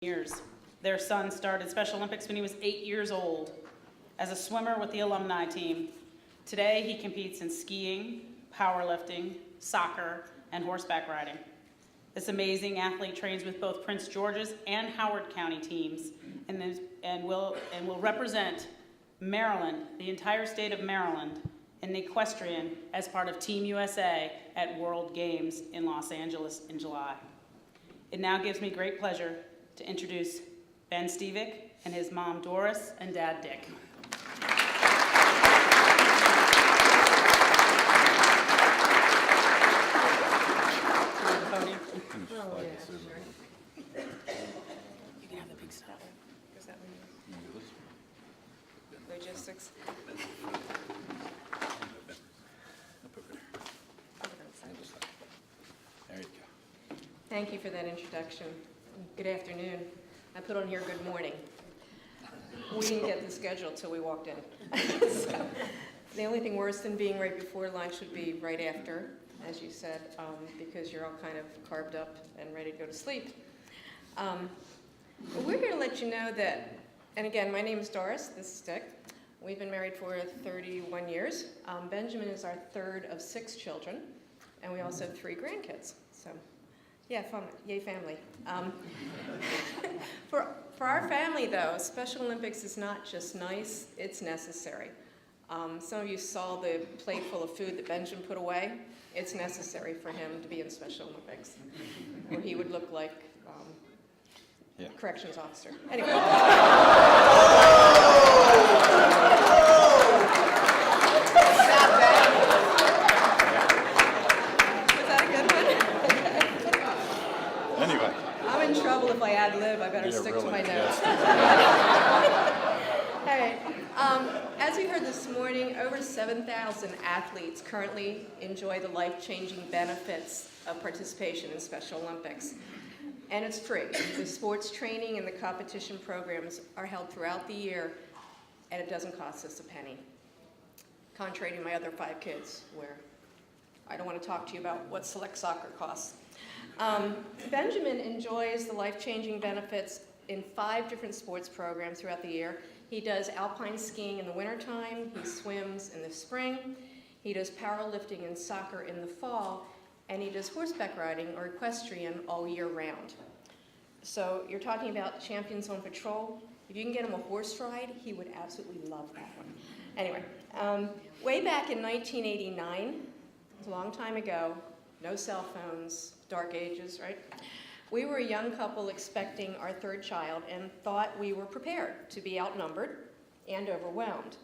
years. Their son started Special Olympics when he was 8 years old as a swimmer with the alumni team. Today, he competes in skiing, powerlifting, soccer, and horseback riding. This amazing athlete trains with both Prince George's and Howard County teams and will represent Maryland, the entire state of Maryland, in equestrian as part of Team USA at World Games in Los Angeles in July. It now gives me great pleasure to introduce Ben Stevek and his mom Doris and dad Dick. You can have the big stuff. Is that logistics? There you go. Thank you for that introduction. Good afternoon. I put on here good morning. We didn't get the schedule till we walked in. So, the only thing worse than being right before lunch would be right after, as you said, because you're all kind of carved up and ready to go to sleep. But we're here to let you know that, and again, my name is Doris, this is Dick. We've been married for 31 years. Benjamin is our third of 6 children, and we also have 3 grandkids. So, yeah, fun, yay family. For our family, though, Special Olympics is not just nice, it's necessary. Some of you saw the plate full of food that Benjamin put away. It's necessary for him to be in Special Olympics, or he would look like a corrections officer. Anyway. Was that a good one? Anyway. I'm in trouble if I ad-lib. I better stick to my notes. All right. As we heard this morning, over 7,000 athletes currently enjoy the life-changing benefits of participation in Special Olympics. And it's free. The sports training and the competition programs are held throughout the year, and it doesn't cost us a penny. Contrary to my other 5 kids, where I don't want to talk to you about what select soccer costs. Benjamin enjoys the life-changing benefits in 5 different sports programs throughout the year. He does alpine skiing in the wintertime, he swims in the spring, he does powerlifting and soccer in the fall, and he does horseback riding or equestrian all year round. So you're talking about champions on patrol. If you can get him a horse ride, he would absolutely love that one. Anyway, way back in 1989, it was a long time ago, no cell phones, dark ages, right? We were a young couple expecting our 3rd child and thought we were prepared to be outnumbered and overwhelmed.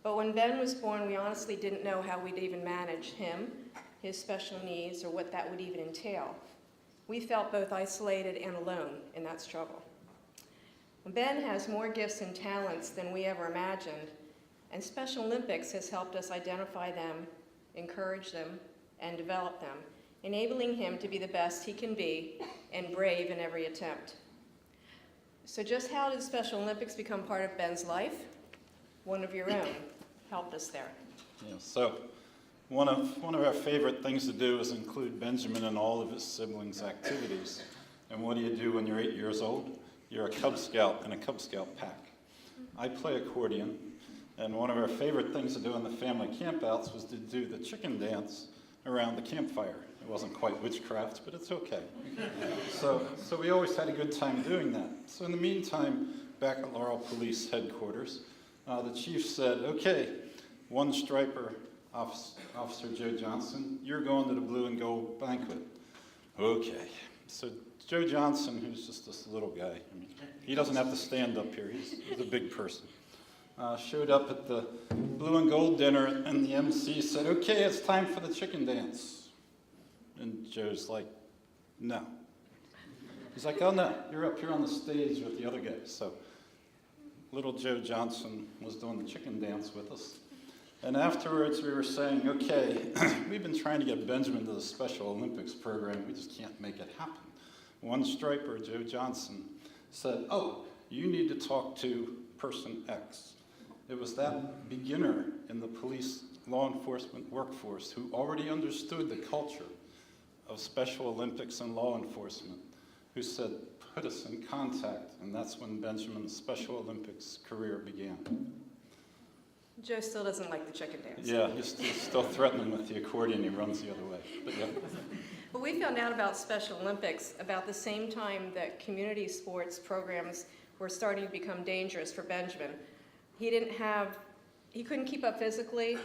But when Ben was born, we honestly didn't know how we'd even manage him, his special needs, or what that would even entail. We felt both isolated and alone in that struggle. Ben has more gifts and talents than we ever imagined, and Special Olympics has helped us identify them, encourage them, and develop them, enabling him to be the best he can be and brave in every attempt. So just how did Special Olympics become part of Ben's life? One of your own helped us there. Yeah, so one of our favorite things to do is include Benjamin in all of his siblings' activities. And what do you do when you're 8 years old? You're a Cub Scout in a Cub Scout pack. I play accordion, and one of our favorite things to do in the family campouts was to do the chicken dance around the campfire. It wasn't quite witchcraft, but it's okay. So we always had a good time doing that. So in the meantime, back at Laurel Police Headquarters, the chief said, okay, one striper, Officer Joe Johnson, you're going to the blue and gold banquet. Okay. So Joe Johnson, who's just this little guy, I mean, he doesn't have to stand up here, he's a big person. Showed up at the blue and gold dinner, and the MC said, okay, it's time for the chicken dance. And Joe's like, no. He's like, oh no, you're up here on the stage with the other guys. So little Joe Johnson was doing the chicken dance with us. And afterwards we were saying, okay, we've been trying to get Benjamin to the Special Olympics program, we just can't make it happen. One striper, Joe Johnson, said, oh, you need to talk to person X. It was that beginner in the police law enforcement workforce who already understood the culture of Special Olympics and law enforcement, who said, put us in contact, and that's when Benjamin's Special Olympics career began. Joe still doesn't like the chicken dance. Yeah, he's still threatening with the accordion. He runs the other way. But yeah. But we found out about Special Olympics about the same time that community sports programs were starting to become dangerous for Benjamin. He couldn't keep up physically,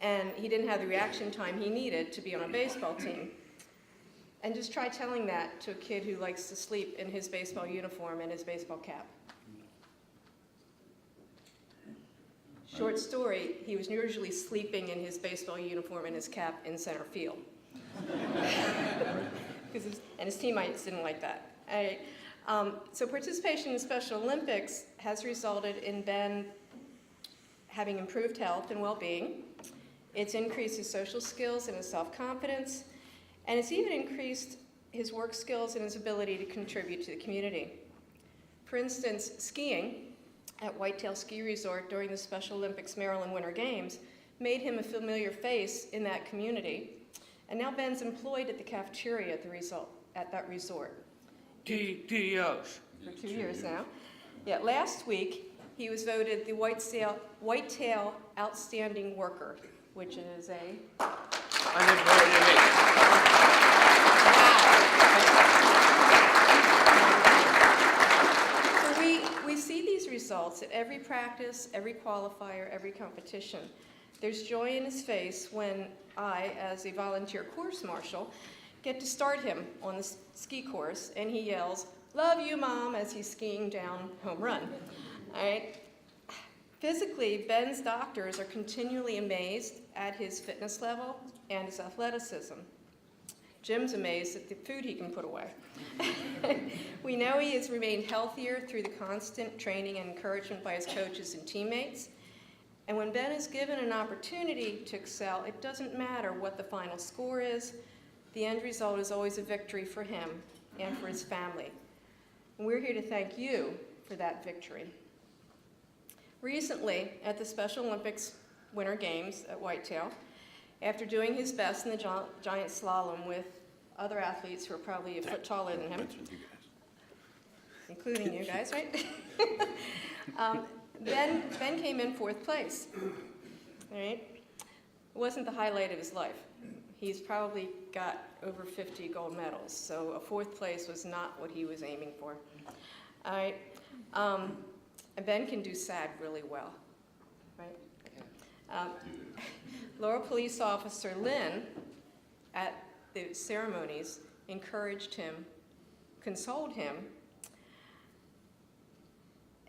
and he didn't have the reaction time he needed to be on a baseball team. And just try telling that to a kid who likes to sleep in his baseball uniform and his baseball cap. Short story, he was usually sleeping in his baseball uniform and his cap in center field. And his teammates didn't like that. So participation in Special Olympics has resulted in Ben having improved health and well-being. It's increased his social skills and his self-confidence, and it's even increased his work skills and his ability to contribute to the community. For instance, skiing at Whitetail Ski Resort during the Special Olympics Maryland Winter Games made him a familiar face in that community. And now Ben's employed at the cafeteria at that resort. 2 years. For 2 years now. Yeah, last week he was voted the Whitetail Outstanding Worker, which is a... We see these results at every practice, every qualifier, every competition. There's joy in his face when I, as a volunteer course marshal, get to start him on the ski course, and he yells, "Love you, Mom," as he's skiing down home run. All right? Physically, Ben's doctors are continually amazed at his fitness level and his athleticism. Jim's amazed at the food he can put away. We know he has remained healthier through the constant training and encouragement by his coaches and teammates. And when Ben is given an opportunity to excel, it doesn't matter what the final score is. The end result is always a victory for him and for his family. And we're here to thank you for that victory. Recently, at the Special Olympics Winter Games at Whitetail, after doing his best in the giant slalom with other athletes who are probably a foot taller than him, including you guys, right? Ben came in 4th place. All right? It wasn't the highlight of his life. He's probably got over 50 gold medals, so a 4th place was not what he was aiming for. All right? And Ben can do SAD really well, right? Laurel Police Officer Lynn, at the ceremonies, encouraged him, consoled him,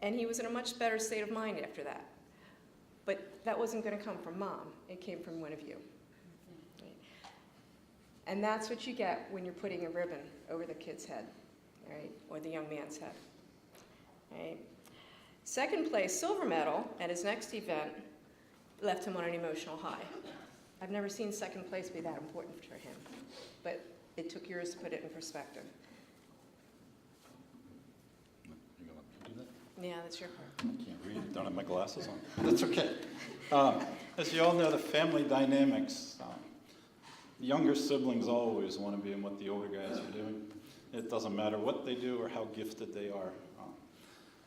and he was in a much better state of mind after that. But that wasn't going to come from Mom. It came from one of you. Right? And that's what you get when you're putting a ribbon over the kid's head, right? Or the young man's head. Right? 2nd place, silver medal, at his next event left him on an emotional high. I've never seen 2nd place be that important for him, but it took years to put it in perspective. You gonna do that? Yeah, that's your part. I can't read. Don't have my glasses on. That's okay. As you all know, the family dynamics. Younger siblings always want to be in what the older guys are doing. It doesn't matter what they do or how gifted they are.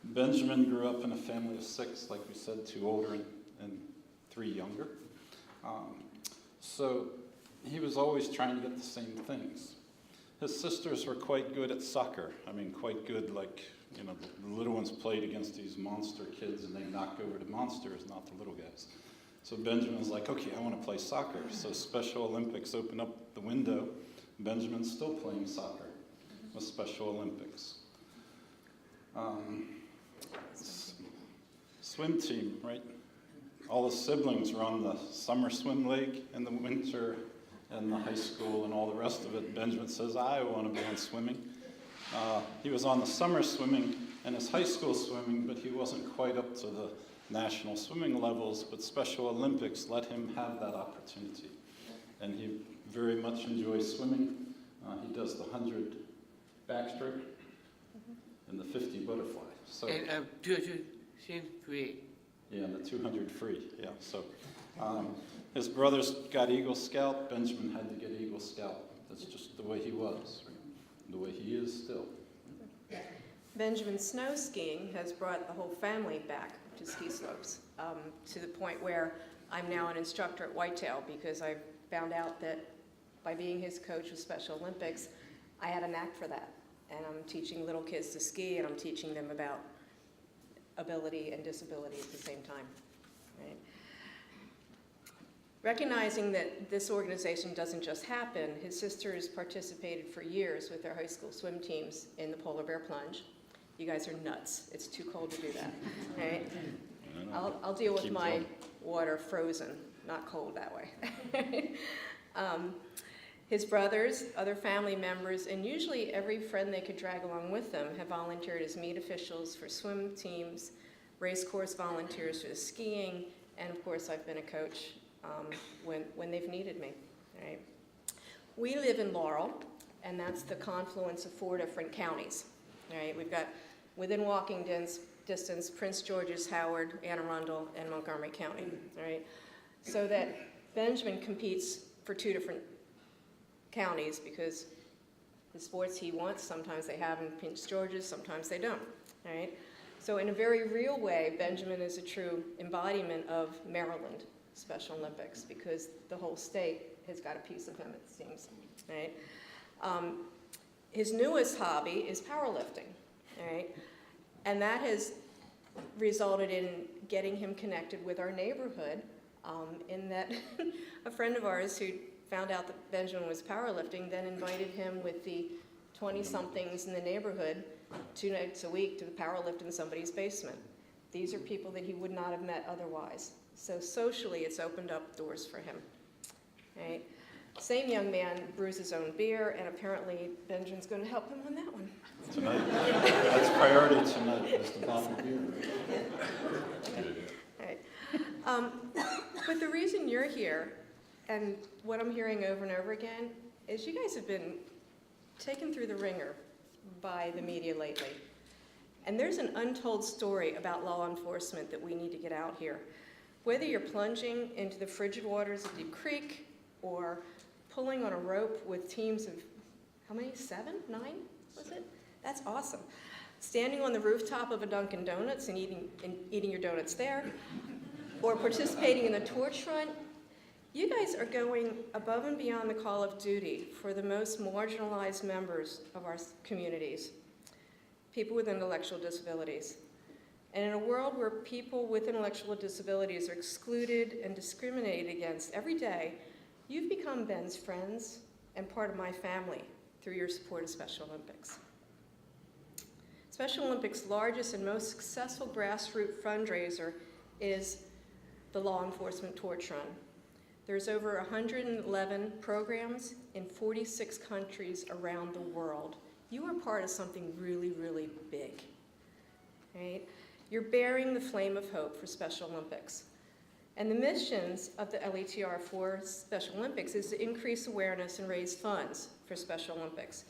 Benjamin grew up in a family of 6, like we said, 2 older and 3 younger. So he was always trying to get the same things. His sisters were quite good at soccer. I mean, quite good, like, you know, the little ones played against these monster kids and they knocked over the monsters, not the little guys. So Benjamin was like, okay, I want to play soccer. So Special Olympics opened up the window. Benjamin's still playing soccer with Special Olympics. Swim team, right? All the siblings were on the summer swim league in the winter and the high school and all the rest of it. Benjamin says, I want to be on swimming. He was on the summer swimming and his high school swimming, but he wasn't quite up to the national swimming levels, but Special Olympics let him have that opportunity. And he very much enjoys swimming. He does the 100 backstroke and the 50 butterfly. So, And 200 free. yeah, and the 200 free, yeah. So his brothers got Eagle Scout. Benjamin had to get Eagle Scout. That's just the way he was, right? The way he is still. Benjamin snow skiing has brought the whole family back to ski slopes, to the point where I'm now an instructor at Whitetail because I found out that by being his coach with Special Olympics, I had a knack for that. And I'm teaching little kids to ski, and I'm teaching them about ability and disability at the same time. Right? Recognizing that this organization doesn't just happen, his sisters participated for years with their high school swim teams in the polar bear plunge. You guys are nuts. It's too cold to do that. Right? I'll deal with Keep my going. water frozen, not cold that way. His brothers, other family members, and usually every friend they could drag along with them have volunteered as meet officials for swim teams, race course volunteers for the skiing, and of course I've been a coach when they've needed me. Right? We live in Laurel, and that's the confluence of 4 different counties. Right? We've got, within walking distance, Prince George's, Howard, Anne Arundel, and Montgomery County. Right? So that Benjamin competes for 2 different counties because the sports he wants, sometimes they have in Prince George's, sometimes they don't. Right? So in a very real way, Benjamin is a true embodiment of Maryland Special Olympics because the whole state has got a piece of him, it seems. Right? His newest hobby is powerlifting. Right? And that has resulted in getting him connected with our neighborhood in that a friend of ours who found out that Benjamin was powerlifting then invited him with the 20-somethings in the neighborhood 2 nights a week to powerlift in somebody's basement. These are people that he would not have met otherwise. So socially, it's opened up doors for him. Right? Same young man brews his own beer, and apparently Benjamin's going to help him on that one. Tonight, that's priority tonight, is the bottle of beer. Right. But the reason you're here, and what I'm hearing over and over again, is you guys have been taken through the ringer by the media lately. And there's an untold story about law enforcement that we need to get out here. Whether you're plunging into the frigid waters of Deep Creek or pulling on a rope with teams of, how many, 7, 9, was it? That's awesome. Standing on the rooftop of a Dunkin' Donuts and eating your donuts there, or participating in the torch run, you guys are going above and beyond the call of duty for the most marginalized members of our communities, people with intellectual disabilities. And in a world where people with intellectual disabilities are excluded and discriminated against every day, you've become Ben's friends and part of my family through your support of Special Olympics. Special Olympics' largest and most successful grassroots fundraiser is the Law Enforcement Torch Run. There's over 111 programs in 46 countries around the world. You are part of something really, really big. Right? You're bearing the flame of hope for Special Olympics. And the missions of the LETR for Special Olympics is to increase awareness and raise funds for Special Olympics.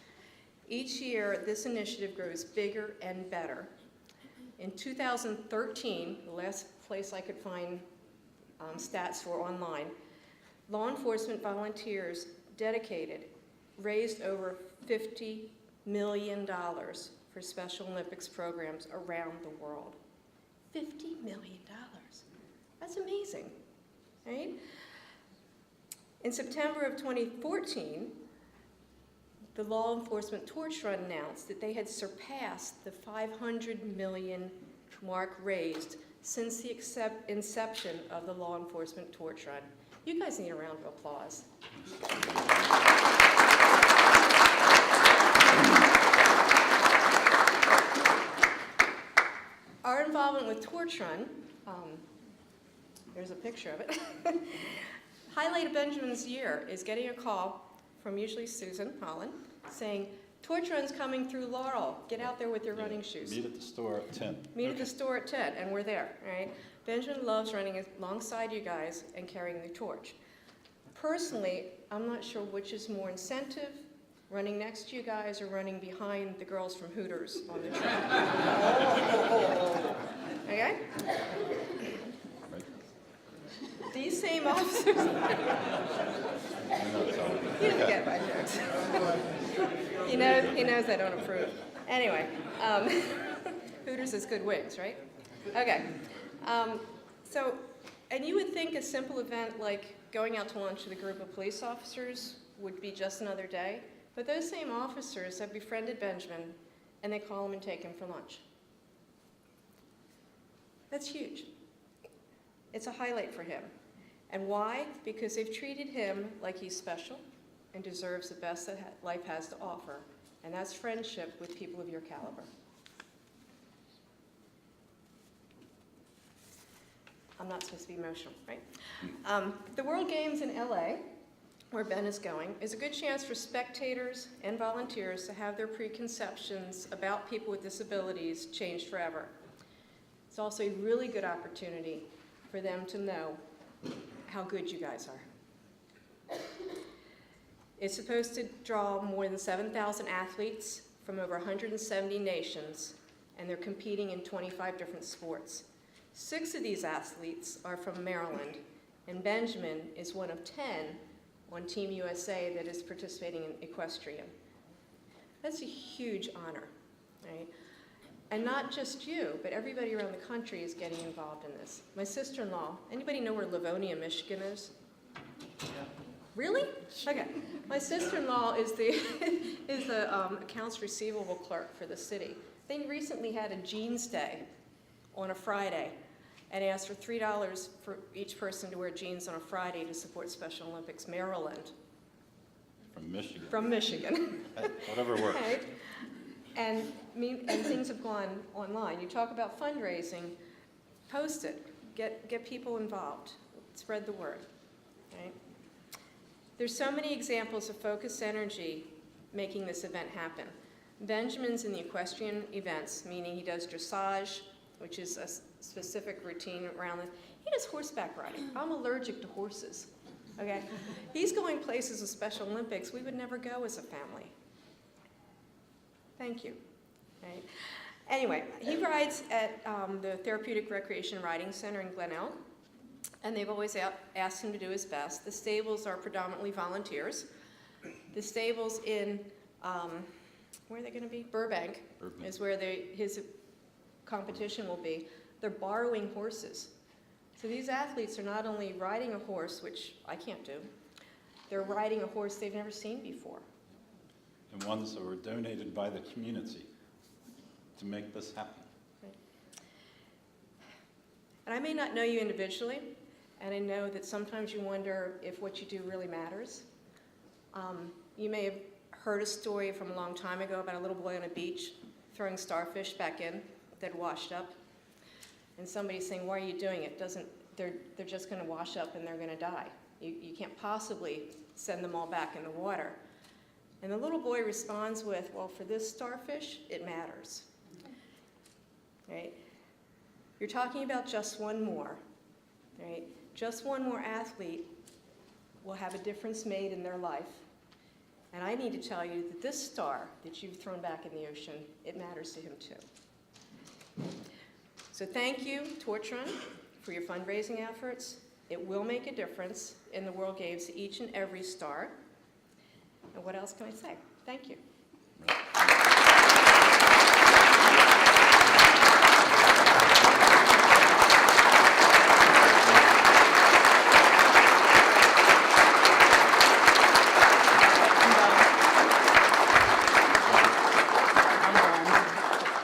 Each year, this initiative grows bigger and better. In 2013, the last place I could find stats for online, law enforcement volunteers dedicated raised over $50 million for Special Olympics programs around the world. $50 million. That's amazing, right? In September of 2014, the Law Enforcement Torch Run announced that they had surpassed the 500 million mark raised since the inception of the Law Enforcement Torch Run. You guys need a round of applause. Our involvement with Torch Run, there's a picture of it. Highlight of Benjamin's year is getting a call from usually Susan Holland saying, Torch Run's coming through Laurel. Get out there with your running shoes. Meet at the store at 10. Meet at the store at 10, and we're there, right? Benjamin loves running alongside you guys and carrying the torch. Personally, I'm not sure which is more incentive, running next to you guys or running behind the girls from Hooters on the track. Okay? These same officers. You didn't get my jokes. He knows I don't approve. Anyway, Hooters is good wings, right? Okay. And you would think a simple event like going out to lunch with a group of police officers would be just another day, but those same officers have befriended Benjamin, and they call him and take him for lunch. That's huge. It's a highlight for him. And why? Because they've treated him like he's special and deserves the best that life has to offer, and that's friendship with people of your caliber. I'm not supposed to be emotional, right? The World Games in LA, where Ben is going, is a good chance for spectators and volunteers to have their preconceptions about people with disabilities changed forever. It's also a really good opportunity for them to know how good you guys are. It's supposed to draw more than 7,000 athletes from over 170 nations, and they're competing in 25 different sports. 6 of these athletes are from Maryland, and Benjamin is one of 10 on Team USA that is participating in equestrian. That's a huge honor, right? And not just you, but everybody around the country is getting involved in this. My sister-in-law, anybody know where Livonia, Michigan is? Yeah. Really? Okay. My sister-in-law is the accounts receivable clerk for the city. They recently had a jeans day on a Friday and asked for $3 for each person to wear jeans on a Friday to support Special Olympics Maryland. From Michigan. From Michigan. Whatever works. Right? And things have gone online. You talk about fundraising, post it, get people involved, spread the word. Right? There's so many examples of focused energy making this event happen. Benjamin's in the equestrian events, meaning he does dressage, which is a specific routine around this. He does horseback riding. I'm allergic to horses. Okay? He's going places with Special Olympics we would never go as a family. Thank you. Right. Anyway, he rides at the Therapeutic Recreation Riding Center in Glen Elk, and they've always asked him to do his best. The stables are predominantly volunteers. The stables in, where are they going to be? Burbank is where his competition will be. They're borrowing horses. So these athletes are not only riding a horse, which I can't do, they're riding a horse they've never seen before. And ones that were donated by the community to make this happen. Right. And I may not know you individually, and I know that sometimes you wonder if what you do really matters. You may have heard a story from a long time ago about a little boy on a beach throwing starfish back in that washed up. And somebody saying, why are you doing it? They're just going to wash up and they're going to die. You can't possibly send them all back in the water. And the little boy responds with, well, for this starfish, it matters. Right? You're talking about just one more. Right? Just one more athlete will have a difference made in their life. And I need to tell you that this star that you've thrown back in the ocean, it matters to him too. So thank you, Torch Run, for your fundraising efforts. It will make a difference in the World Games to each and every star. And what else can I say? Thank you.